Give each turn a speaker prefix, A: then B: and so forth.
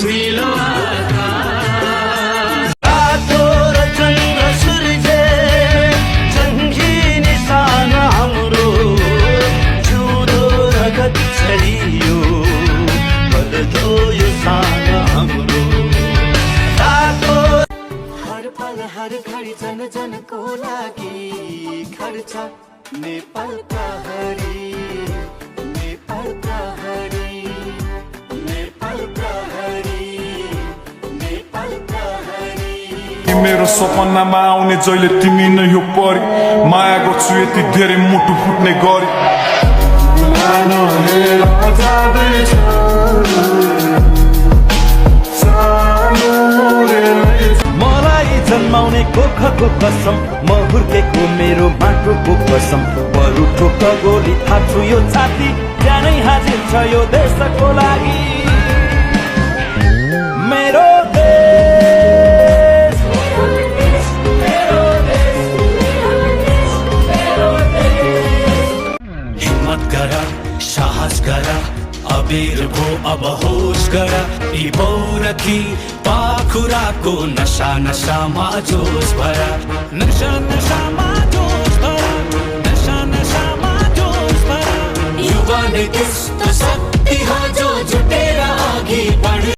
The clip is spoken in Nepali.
A: निलो आकाश
B: रातो र चन्द्र सूर्य जङ्गी निशान हाम्रो जुदो रगत छरियो बल्दो यो सान हाम्रो रातो हर पल हर घडी जन जनको लागि खर्च नेपाल प्रहरी नेपाल प्रहरी नेपाल प्रहरी नेपाल प्रहरी
C: मेरो सपनामा आउने जहिले तिमी नै हो परी माया गर्छु यति धेरै मुटु फुट्ने गरी
B: मलाई जन्माउने कोखको कसम म हुर्केको मेरो माटोको कसम बरु ठोक गोली थाप्छु यो छाती ज्यानै हाजिर छ यो देशको लागि मेरो देश
A: हिम्मत गर साहस गर अबेर भो अब होस गर यी बौरखी पाखुराको नशा नशामा जोस भर नशा नशामा जोस भर नशा नशामा जोस भर युवा ने त्यस्तो शक्ति हो जो जुटेर अघि बढ